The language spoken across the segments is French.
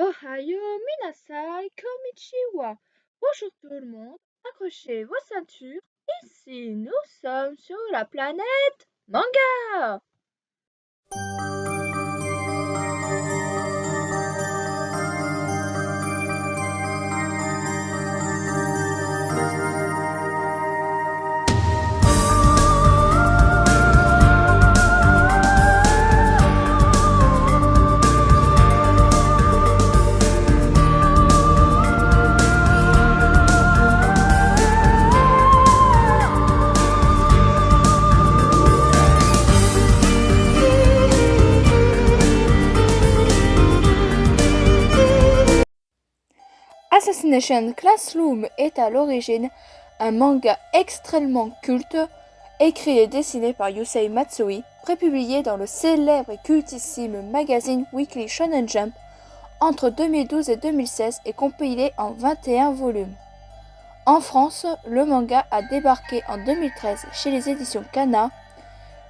Ohayo minasai konnichiwa. Bonjour tout le monde, accrochez vos ceintures. Ici, nous sommes sur la planète Manga. Assassination Classroom est à l'origine un manga extrêmement culte, écrit et dessiné par Yusei Matsui, prépublié dans le célèbre et cultissime magazine Weekly Shonen Jump entre 2012 et 2016 et compilé en 21 volumes. En France, le manga a débarqué en 2013 chez les éditions Kana.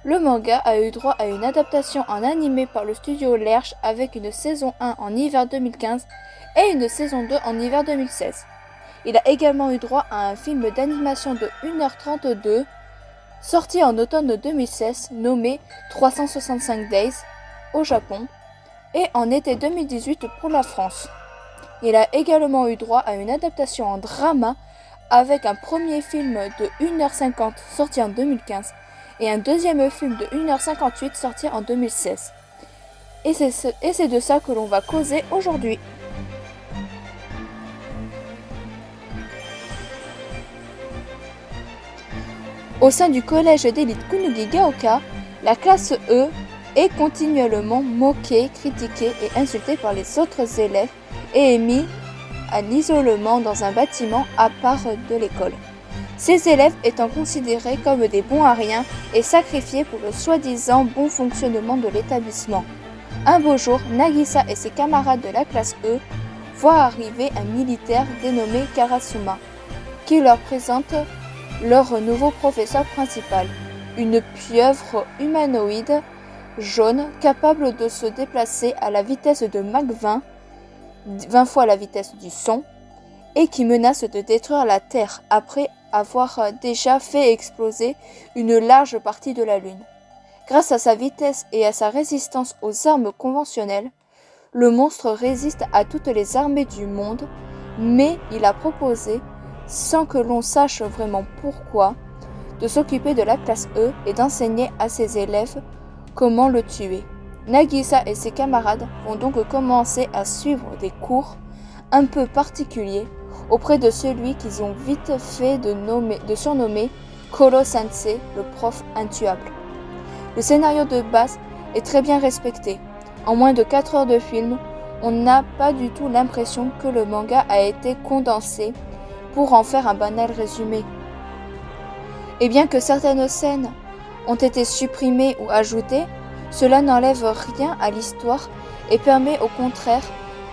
Le manga a eu droit à une adaptation en animé par le studio Lerche avec une saison 1 en hiver 2015 et une saison 2 en hiver 2016. Il a également eu droit à un film d'animation de 1h32 sorti en automne 2016 nommé 365 Days au Japon et en été 2018 pour la France. Il a également eu droit à une adaptation en drama avec un premier film de 1h50 sorti en 2015 et un deuxième film de 1h58 sorti en 2016. Et c'est de ça que l'on va causer aujourd'hui. Au sein du collège d'élite Kunugi-Gaoka, la classe E est continuellement moquée, critiquée et insultée par les autres élèves et est mise à l'isolement dans un bâtiment à part de l'école. Ces élèves étant considérés comme des bons à rien et sacrifiés pour le soi-disant bon fonctionnement de l'établissement. Un beau jour, Nagisa et ses camarades de la classe E voient arriver un militaire dénommé Karasuma, qui leur présente leur nouveau professeur principal, une pieuvre humanoïde jaune capable de se déplacer à la vitesse de Mach 20 fois la vitesse du son, et qui menace de détruire la Terre après avoir déjà fait exploser une large partie de la Lune. Grâce à sa vitesse et à sa résistance aux armes conventionnelles, le monstre résiste à toutes les armées du monde, mais il a proposé, sans que l'on sache vraiment pourquoi, de s'occuper de la classe E et d'enseigner à ses élèves comment le tuer. Nagisa et ses camarades vont donc commencer à suivre des cours un peu particuliers auprès de celui qu'ils ont vite fait de surnommer Koro-sensei, le prof intuable. Le scénario de base est très bien respecté. En moins de 4 heures de film, on n'a pas du tout l'impression que le manga a été condensé pour en faire un banal résumé. Et bien que certaines scènes ont été supprimées ou ajoutées, cela n'enlève rien à l'histoire et permet au contraire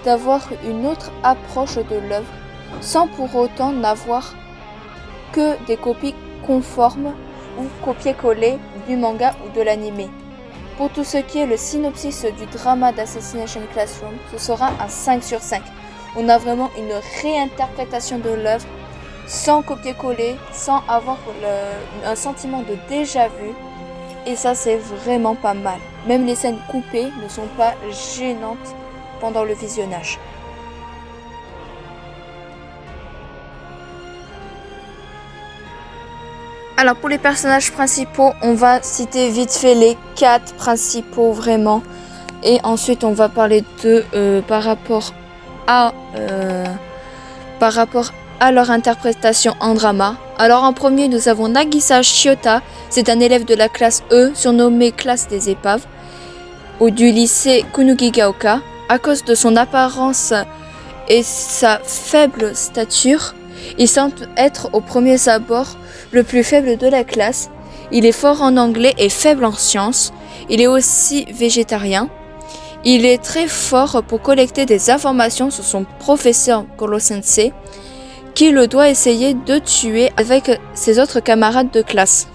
d'avoir une autre approche de l'œuvre sans pour autant n'avoir que des copies conformes ou copier-coller du manga ou de l'anime. Pour tout ce qui est le synopsis du drama d'Assassination Classroom, ce sera un 5 sur 5. On a vraiment une réinterprétation de l'œuvre sans copier-coller, sans avoir un sentiment de déjà-vu. Et ça, c'est vraiment pas mal. Même les scènes coupées ne sont pas gênantes pendant le visionnage. Alors pour les personnages principaux, on va citer vite fait les 4 principaux vraiment. Et ensuite on va parler de par rapport à leur interprétation en drama. Alors en premier nous avons Nagisa Shiota, c'est un élève de la classe E, surnommé classe des épaves, du lycée Kunugi-Gaoka. À cause de son apparence et sa faible stature, il semble être au premier abord le plus faible de la classe. Il est fort en anglais et faible en sciences. Il est aussi végétarien. Il est très fort pour collecter des informations sur son professeur Koro-sensei, qui le doit essayer de tuer avec ses autres camarades de classe.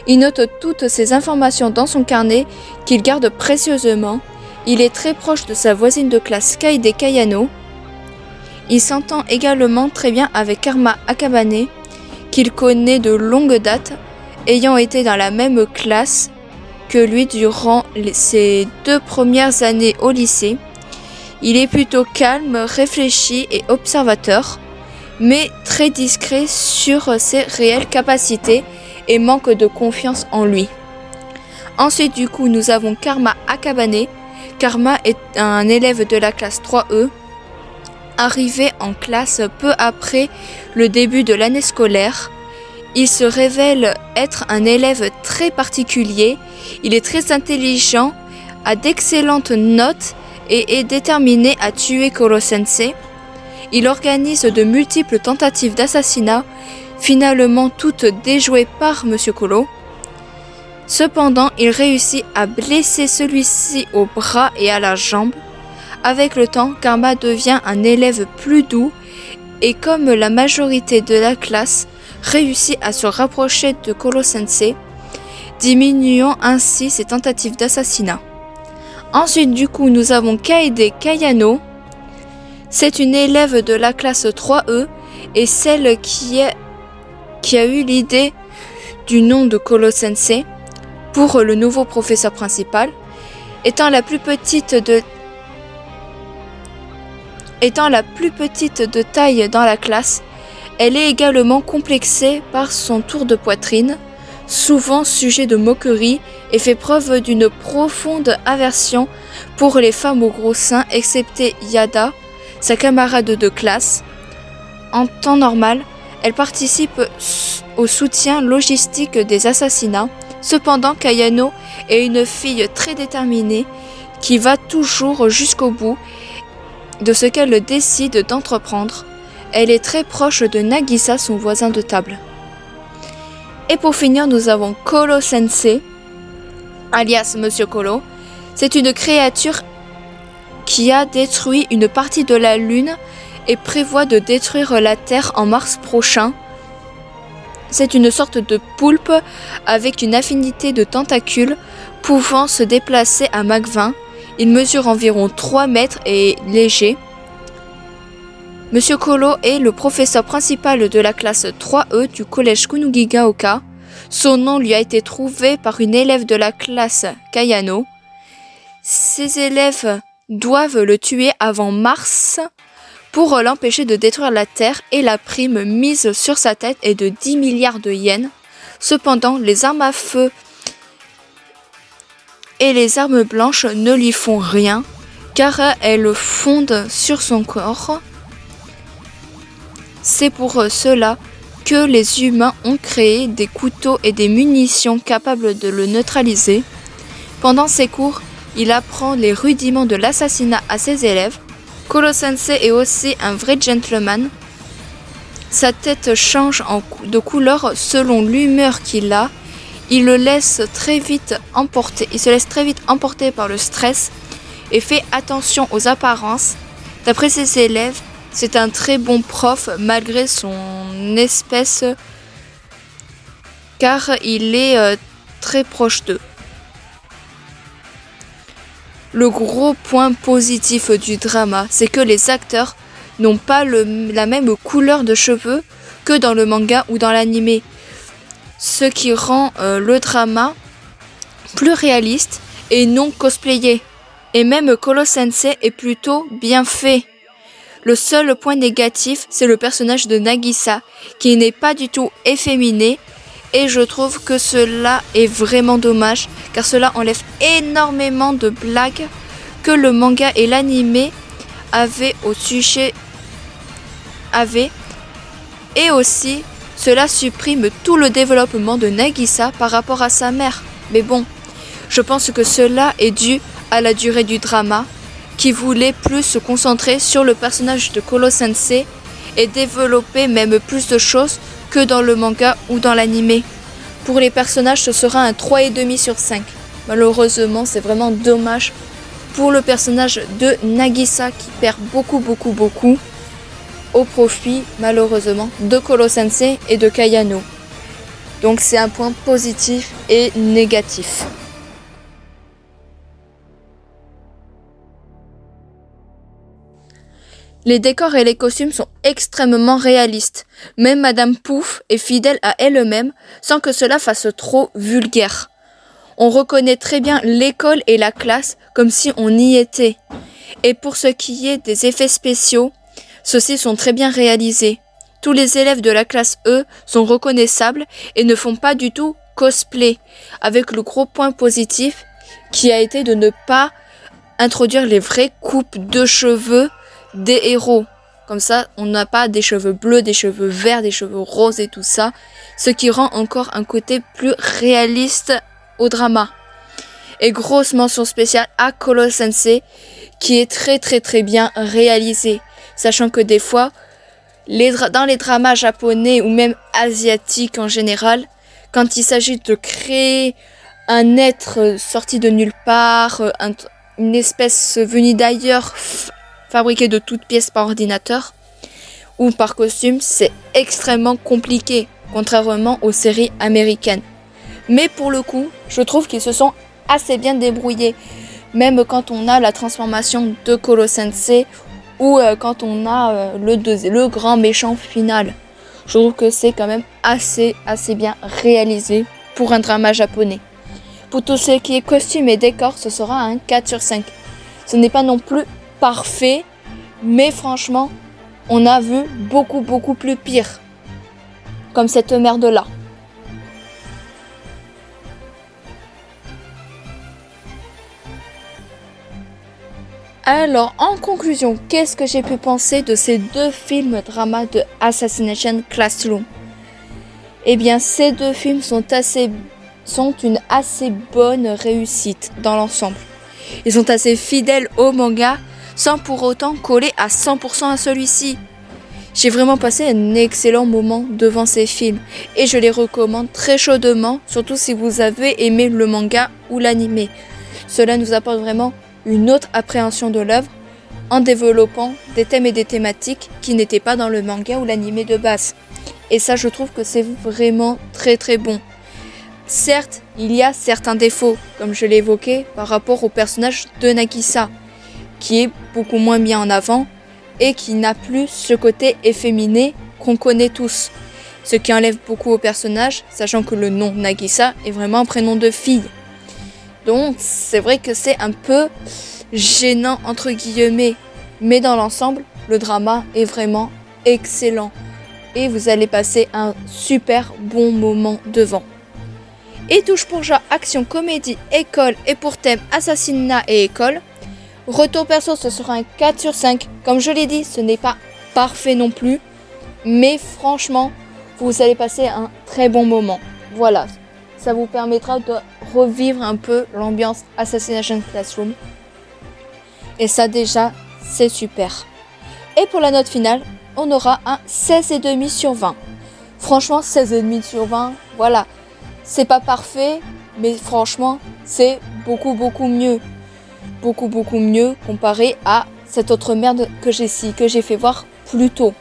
Il note toutes ces informations dans son carnet qu'il garde précieusement Il est très proche de sa voisine de classe Kaede Kayano. Il s'entend également très bien avec Karma Akabane, qu'il connaît de longue date, ayant été dans la même classe que lui durant ses 2 premières années au lycée. Il est plutôt calme, réfléchi et observateur, mais très discret sur ses réelles capacités et manque de confiance en lui. Ensuite, du coup, nous avons Karma Akabane. Karma est un élève de la classe 3E, arrivé en classe peu après le début de l'année scolaire. Il se révèle être un élève très particulier. Il est très intelligent, a d'excellentes notes et est déterminé à tuer Koro-sensei. Il organise de multiples tentatives d'assassinat, finalement toutes déjouées par Monsieur Kolo. Cependant, il réussit à blesser celui-ci au bras et à la jambe. Avec le temps, Karma devient un élève plus doux et comme la majorité de la classe, réussit à se rapprocher de Koro-sensei, diminuant ainsi ses tentatives d'assassinat. Ensuite, du coup, nous avons Kaede Kayano. C'est une élève de la classe 3E et celle qui a eu l'idée du nom de Koro-sensei pour le nouveau professeur principal. Étant la plus petite de taille dans la classe, elle est également complexée par son tour de poitrine, souvent sujet de moquerie, et fait preuve d'une profonde aversion pour les femmes aux gros seins, excepté Yada, sa camarade de classe. En temps normal, elle participe au soutien logistique des assassinats. Cependant, Kayano est une fille très déterminée qui va toujours jusqu'au bout de ce qu'elle décide d'entreprendre. Elle est très proche de Nagisa, son voisin de table. Et pour finir, nous avons Koro-sensei, alias Monsieur Kolo. C'est une créature qui a détruit une partie de la Lune et prévoit de détruire la Terre en mars prochain. C'est une sorte de poulpe avec une affinité de tentacules pouvant se déplacer à Mach 20. Il mesure environ 3 mètres et est léger. Monsieur Kolo est le professeur principal de la classe 3E du collège Kunugigaoka. Son nom lui a été trouvé par une élève de la classe Kayano. Ses élèves doivent le tuer avant mars pour l'empêcher de détruire la Terre et la prime mise sur sa tête est de 10 milliards de yens. Cependant, les armes à feu et les armes blanches ne lui font rien car elles fondent sur son corps. C'est pour cela que les humains ont créé des couteaux et des munitions capables de le neutraliser. Pendant ses cours, il apprend les rudiments de l'assassinat à ses élèves. Koro-sensei est aussi un vrai gentleman. Sa tête change de couleur selon l'humeur qu'il a. Il se laisse très vite emporter par le stress et fait attention aux apparences. D'après ses élèves, c'est un très bon prof malgré son espèce car il est très proche d'eux. Le gros point positif du drama, c'est que les acteurs n'ont pas la même couleur de cheveux que dans le manga ou dans l'anime, ce qui rend le drama plus réaliste et non cosplayé. Et même Koro-sensei est plutôt bien fait. Le seul point négatif, c'est le personnage de Nagisa, qui n'est pas du tout efféminé, et je trouve que cela est vraiment dommage, car cela enlève énormément de blagues que le manga et l'anime avaient au sujet. Et aussi, cela supprime tout le développement de Nagisa par rapport à sa mère. Mais bon, je pense que cela est dû à la durée du drama, qui voulait plus se concentrer sur le personnage de Koro-sensei et développer même plus de choses que dans le manga ou dans l'anime. Pour les personnages, ce sera un 3,5 sur 5. Malheureusement, c'est vraiment dommage pour le personnage de Nagisa qui perd beaucoup au profit, malheureusement, de Koro-sensei et de Kayano. Donc c'est un point positif et négatif. Les décors et les costumes sont extrêmement réalistes. Même Madame Pouf est fidèle à elle-même sans que cela fasse trop vulgaire. On reconnaît très bien l'école et la classe comme si on y était. Et pour ce qui est des effets spéciaux, ceux-ci sont très bien réalisés. Tous les élèves de la classe E sont reconnaissables et ne font pas du tout cosplay, avec le gros point positif qui a été de ne pas introduire les vraies coupes de cheveux des héros. Comme ça, on n'a pas des cheveux bleus, des cheveux verts, des cheveux roses et tout ça, ce qui rend encore un côté plus réaliste au drama. Et grosse mention spéciale à Kolo Sensei, qui est très bien réalisé, sachant que des fois, dans les dramas japonais ou même asiatiques en général, quand il s'agit de créer un être sorti de nulle part, une espèce venue d'ailleurs, fabriquée de toutes pièces par ordinateur ou par costume, c'est extrêmement compliqué, contrairement aux séries américaines. Mais pour le coup, je trouve qu'ils se sont assez bien débrouillés, même quand on a la transformation de Kolo Sensei ou quand on a le grand méchant final. Je trouve que c'est quand même assez bien réalisé pour un drama japonais. Pour tout ce qui est costume et décor, ce sera un 4 sur 5. Ce n'est pas non plus parfait, mais franchement, on a vu beaucoup plus pire. Comme cette merde-là. Alors, en conclusion, qu'est-ce que j'ai pu penser de ces deux films drama de Assassination Classroom ? Eh bien, ces deux films sont une assez bonne réussite dans l'ensemble. Ils sont assez fidèles au manga, sans pour autant coller à 100% à celui-ci. J'ai vraiment passé un excellent moment devant ces films, et je les recommande très chaudement, surtout si vous avez aimé le manga ou l'anime. Cela nous apporte vraiment une autre appréhension de l'œuvre en développant des thèmes et des thématiques qui n'étaient pas dans le manga ou l'anime de base. Et ça, je trouve que c'est vraiment très bon. Certes, il y a certains défauts, comme je l'ai évoqué, par rapport au personnage de Nagisa, qui est beaucoup moins mis en avant et qui n'a plus ce côté efféminé qu'on connaît tous. Ce qui enlève beaucoup au personnage, sachant que le nom Nagisa est vraiment un prénom de fille. Donc, c'est vrai que c'est un peu gênant, entre guillemets. Mais dans l'ensemble, le drama est vraiment excellent. Et vous allez passer un super bon moment devant. Et touche pour genre action, comédie, école et pour thème assassinat et école. Retour perso, ce sera un 4 sur 5. Comme je l'ai dit, ce n'est pas parfait non plus. Mais franchement, vous allez passer un très bon moment. Voilà. Ça vous permettra de revivre un peu l'ambiance Assassination Classroom. Et ça déjà, c'est super. Et pour la note finale, on aura un 16,5 sur 20. Franchement, 16,5 sur 20, voilà. C'est pas parfait, mais franchement, c'est beaucoup mieux. Beaucoup mieux comparé à cette autre merde que j'ai fait voir plus tôt.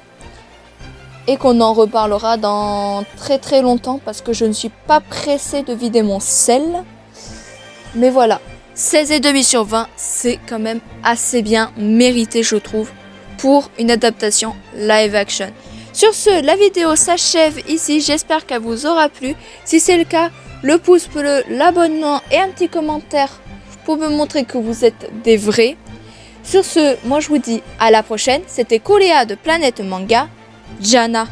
Et qu'on en reparlera dans très longtemps parce que je ne suis pas pressée de vider mon sel. Mais voilà, 16,5 sur 20, c'est quand même assez bien mérité, je trouve, pour une adaptation live action. Sur ce, la vidéo s'achève ici, j'espère qu'elle vous aura plu. Si c'est le cas, le pouce bleu, l'abonnement et un petit commentaire pour me montrer que vous êtes des vrais. Sur ce, moi je vous dis à la prochaine, c'était Koléa de Planète Manga. Jana.